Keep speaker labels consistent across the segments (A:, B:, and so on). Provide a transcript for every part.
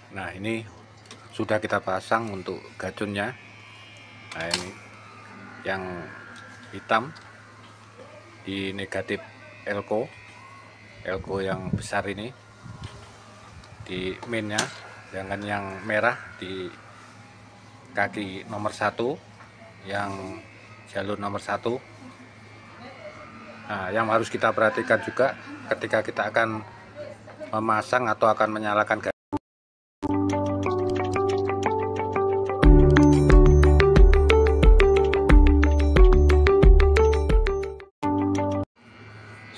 A: Nah, ini sudah kita pasang untuk gacunnya. Nah, ini yang hitam di negatif elko yang besar ini di mainnya, dengan yang merah di kaki nomor 1 yang jalur nomor 1. Nah, yang harus kita perhatikan juga ketika kita akan memasang atau akan menyalakan gacun.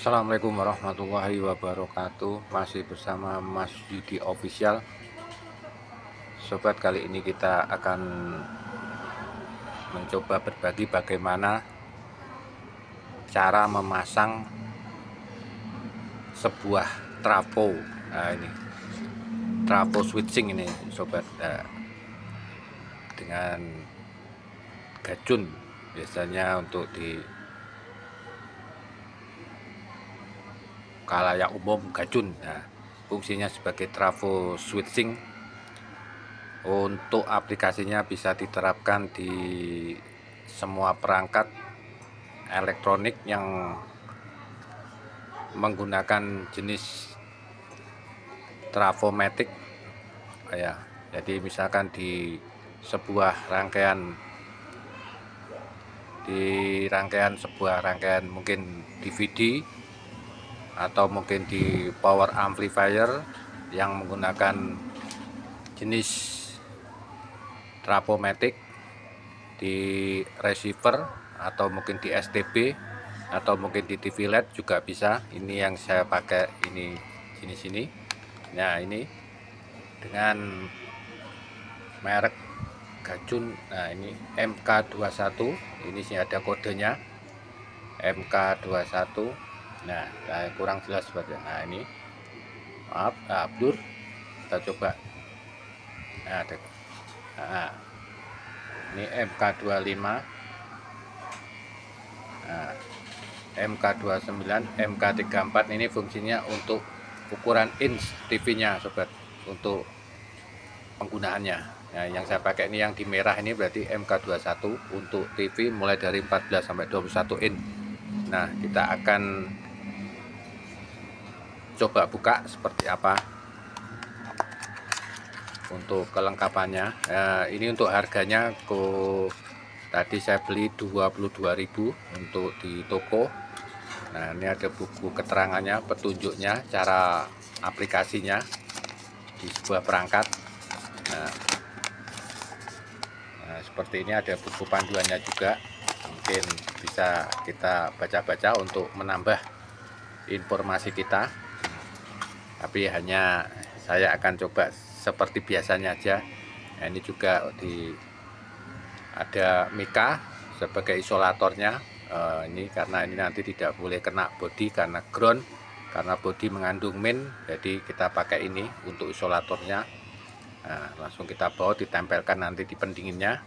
A: Assalamualaikum warahmatullahi wabarakatuh. Masih bersama Mas Yudi Official. Sobat, kali ini kita akan mencoba berbagi bagaimana cara memasang sebuah trafo. Nah, ini trafo switching ini sobat. Nah, dengan gacun biasanya untuk di khalayak umum gacun. Nah, fungsinya sebagai trafo switching. Untuk aplikasinya bisa diterapkan di semua perangkat elektronik yang menggunakan jenis travomatic ya. Jadi misalkan di sebuah rangkaian sebuah rangkaian mungkin DVD atau mungkin di power amplifier yang menggunakan jenis travomatic, di receiver atau mungkin di STB atau mungkin di TV LED juga bisa. Ini yang saya pakai ini sini. Nah, ini dengan merek gacun. Nah, ini MK21. Ini sih ada kodenya MK21. Nah, kurang jelas sebenarnya. Nah, ini maaf, blur. Kita coba. Nah, ini MK25. Nah, MK29, MK34 ini fungsinya untuk ukuran inch TV-nya sobat, untuk penggunaannya. Nah, yang saya pakai ini yang di merah ini berarti MK21 untuk TV mulai dari 14 sampai 21 inch. Nah, kita akan coba buka seperti apa untuk kelengkapannya. Nah, ini untuk harganya tadi saya beli 22.000 untuk di toko. Nah, ini ada buku keterangannya, petunjuknya, cara aplikasinya di sebuah perangkat. Nah, seperti ini ada buku panduannya juga. Mungkin bisa kita baca-baca untuk menambah informasi kita. Tapi hanya saya akan coba seperti biasanya aja. Nah, ini juga ada mika sebagai isolatornya. Ini karena ini nanti tidak boleh kena bodi karena ground, karena bodi mengandung min, jadi kita pakai ini untuk isolatornya. Nah, langsung kita bawa, ditempelkan nanti di pendinginnya.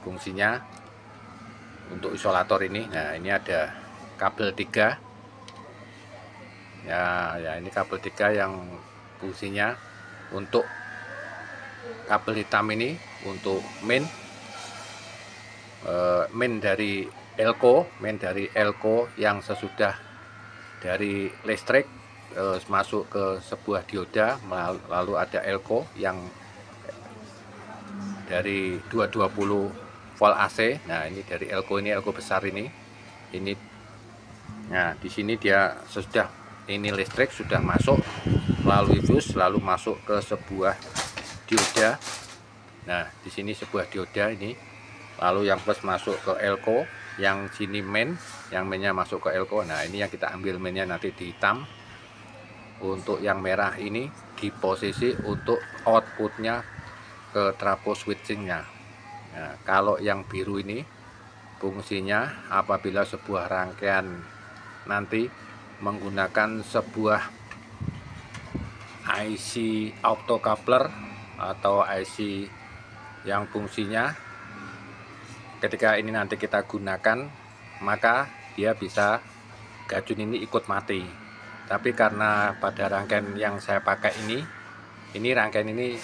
A: Fungsinya untuk isolator ini. Nah, ini ada kabel 3 ya, ini kabel 3 yang fungsinya untuk kabel hitam ini untuk main dari elko yang sesudah dari listrik masuk ke sebuah dioda, lalu ada elko yang dari 220 volt AC. Nah, ini dari elko besar ini. Nah, di sini dia sudah ini listrik sudah masuk melalui fuse lalu masuk ke sebuah dioda. Nah, di sini sebuah dioda ini, lalu yang plus masuk ke elko, yang sini main, yang mainnya masuk ke elko. Nah, ini yang kita ambil mainnya nanti di hitam. Untuk yang merah ini di posisi untuk outputnya ke trafo switchingnya. Nah, kalau yang biru ini fungsinya apabila sebuah rangkaian nanti menggunakan sebuah IC autocoupler atau IC yang fungsinya ketika ini nanti kita gunakan, maka dia bisa gacun ini ikut mati. Tapi karena pada rangkaian yang saya pakai ini rangkaian ini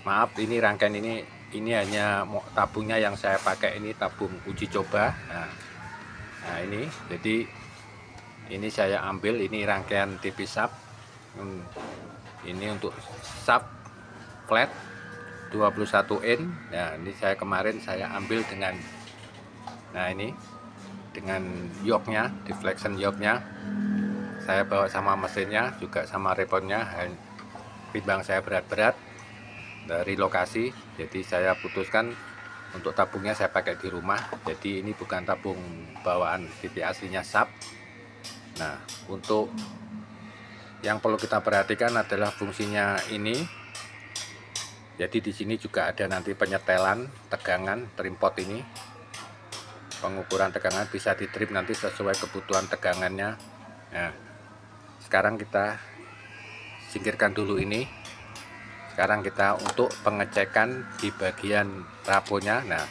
A: maaf, ini rangkaian ini hanya tabungnya yang saya pakai, ini tabung uji coba. Nah ini, jadi ini saya ambil, ini rangkaian TV sub. Ini untuk sub flat 21 in. Nah ini kemarin saya ambil dengan, nah ini dengan yoknya, deflection yoknya saya bawa sama mesinnya juga sama reponnya. Timbang saya berat-berat dari lokasi, jadi saya putuskan untuk tabungnya saya pakai di rumah. Jadi ini bukan tabung bawaan TV aslinya sub. Nah, untuk yang perlu kita perhatikan adalah fungsinya ini. Jadi di sini juga ada nanti penyetelan tegangan trim pot ini. Pengukuran tegangan bisa di trim nanti sesuai kebutuhan tegangannya. Nah, sekarang kita singkirkan dulu ini. Sekarang kita untuk pengecekan di bagian trafonya. Nah,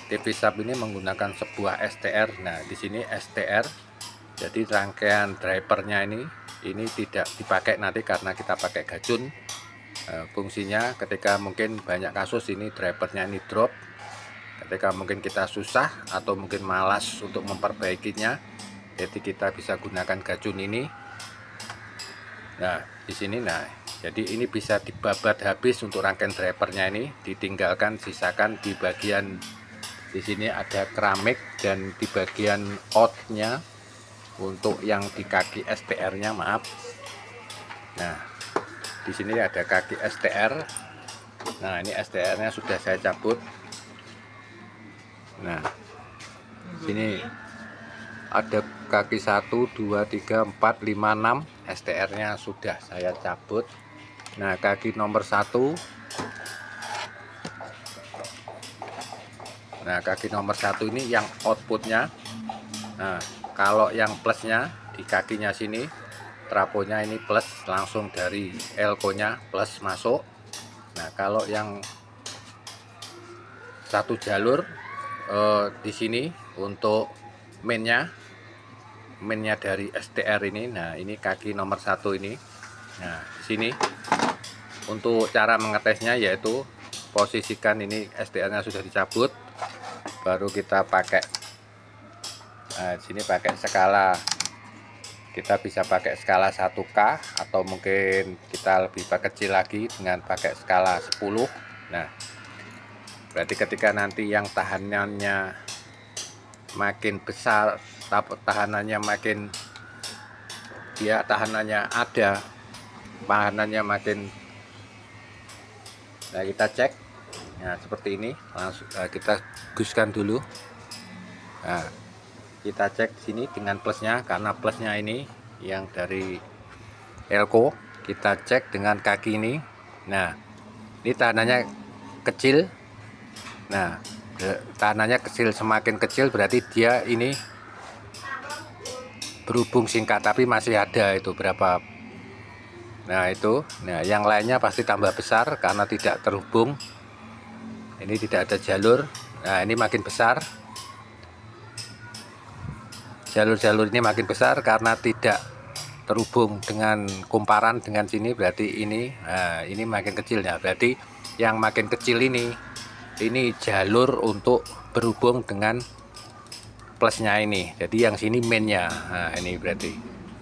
A: TV sub ini menggunakan sebuah STR. Nah, di sini STR. Jadi rangkaian drivernya ini tidak dipakai nanti karena kita pakai gajun. Fungsinya ketika mungkin banyak kasus ini drivernya ini drop. Ketika mungkin kita susah atau mungkin malas untuk memperbaikinya, jadi kita bisa gunakan gajun ini. Nah, di sini jadi ini bisa dibabat habis untuk rangkaian drivernya ini, ditinggalkan sisakan di bagian di sini ada keramik, dan di bagian outnya untuk yang di kaki STR-nya, maaf. Nah, di sini ada kaki STR. Nah, ini STR-nya sudah saya cabut. Nah, sini ada kaki 1, 2, 3, 4, 5, 6 STR-nya sudah saya cabut. Nah, kaki nomor 1. Nah, kaki nomor 1 ini yang outputnya. Nah, kalau yang plusnya di kakinya sini, trafonya ini plus, langsung dari elko-nya plus masuk. Nah, kalau yang satu jalur di sini untuk mainnya dari STR ini. Nah, ini kaki nomor 1 ini. Nah, di sini untuk cara mengetesnya yaitu posisikan ini STR-nya sudah dicabut, baru kita pakai. Nah, di sini pakai skala. Kita bisa pakai skala 1K atau mungkin kita lebih kecil lagi dengan pakai skala 10. Nah, berarti ketika nanti yang tahanannya makin besar, tahanannya makin makin. Nah, kita cek. Nah, seperti ini. Langsung kita guskan dulu. Nah, kita cek sini dengan plusnya, karena plusnya ini yang dari elko. Kita cek dengan kaki ini. Nah, ini tahanannya kecil. Nah, tahanannya kecil, semakin kecil berarti dia ini berhubung singkat, tapi masih ada itu berapa. Nah, itu. Nah, yang lainnya pasti tambah besar karena tidak terhubung. Ini tidak ada jalur. Nah, ini makin besar. Jalur-jalur ini makin besar karena tidak terhubung dengan kumparan dengan sini, berarti ini. Nah, ini makin kecil ya. Berarti yang makin kecil ini jalur untuk berhubung dengan plusnya ini. Jadi yang sini mainnya. Nah, ini berarti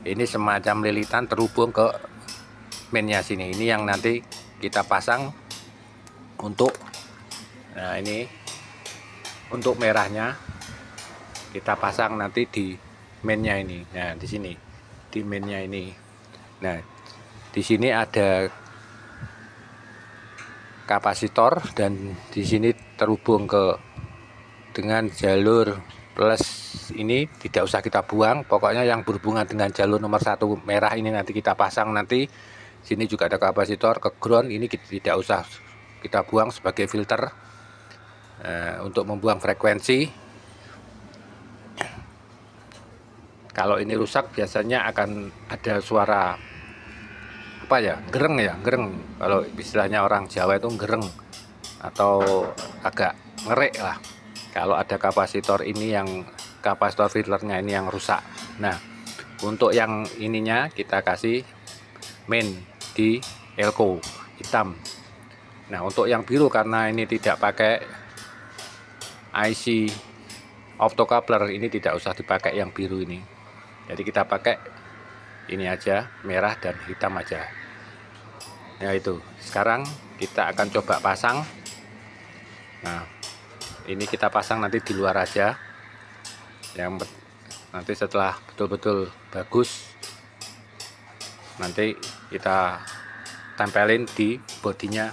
A: ini semacam lilitan terhubung ke mainnya sini. Ini yang nanti kita pasang untuk, nah ini untuk merahnya kita pasang nanti di mainnya ini. Nah, di sini di mainnya ini. Nah, di sini ada kapasitor dan di sini terhubung dengan jalur plus ini, tidak usah kita buang. Pokoknya yang berhubungan dengan jalur nomor 1 merah ini nanti kita pasang nanti. Sini juga ada kapasitor ke ground, ini tidak usah kita buang sebagai filter untuk membuang frekuensi. Kalau ini rusak biasanya akan ada suara apa ya, gereng ya, gereng. Kalau istilahnya orang Jawa itu gereng atau agak ngerik lah. Kalau ada kapasitor ini, yang kapasitor filternya ini yang rusak. Nah, untuk yang ininya kita kasih main di elko hitam. Nah, untuk yang biru karena ini tidak pakai IC optocoupler, ini tidak usah dipakai yang biru ini. Jadi kita pakai ini aja, merah dan hitam aja. Ya itu. Sekarang kita akan coba pasang. Nah, ini kita pasang nanti di luar aja. Nanti setelah betul-betul bagus, nanti kita tempelin di bodinya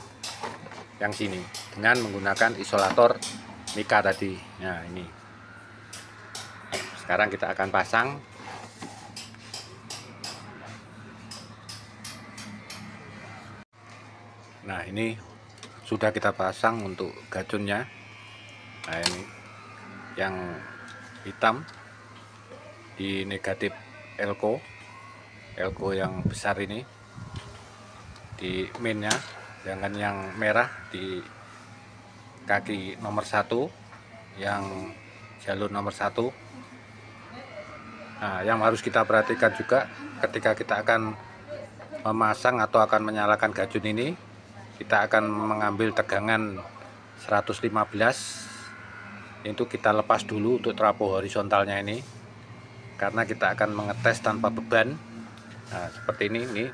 A: yang sini dengan menggunakan isolator mika tadi. Nah, ini. Sekarang kita akan pasang. Nah, ini sudah kita pasang untuk gacunnya. Nah, ini yang hitam di negatif elko yang besar ini di mainnya, sedangkan yang merah di kaki nomor 1 yang jalur nomor 1. Nah, yang harus kita perhatikan juga ketika kita akan memasang atau akan menyalakan gacun ini, kita akan mengambil tegangan 115. Itu kita lepas dulu untuk trafo horizontalnya ini, karena kita akan mengetes tanpa beban. Nah, seperti ini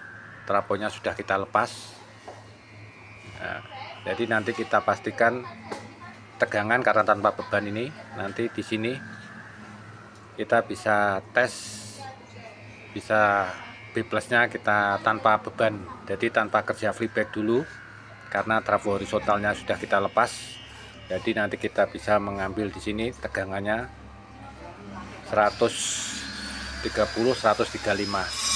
A: trafonya sudah kita lepas. Nah, jadi nanti kita pastikan tegangan karena tanpa beban ini, nanti di sini kita bisa tes, bisa B plusnya kita tanpa beban, jadi tanpa kerja freeback dulu karena trafo horizontalnya sudah kita lepas. Jadi nanti kita bisa mengambil di sini tegangannya 130-135.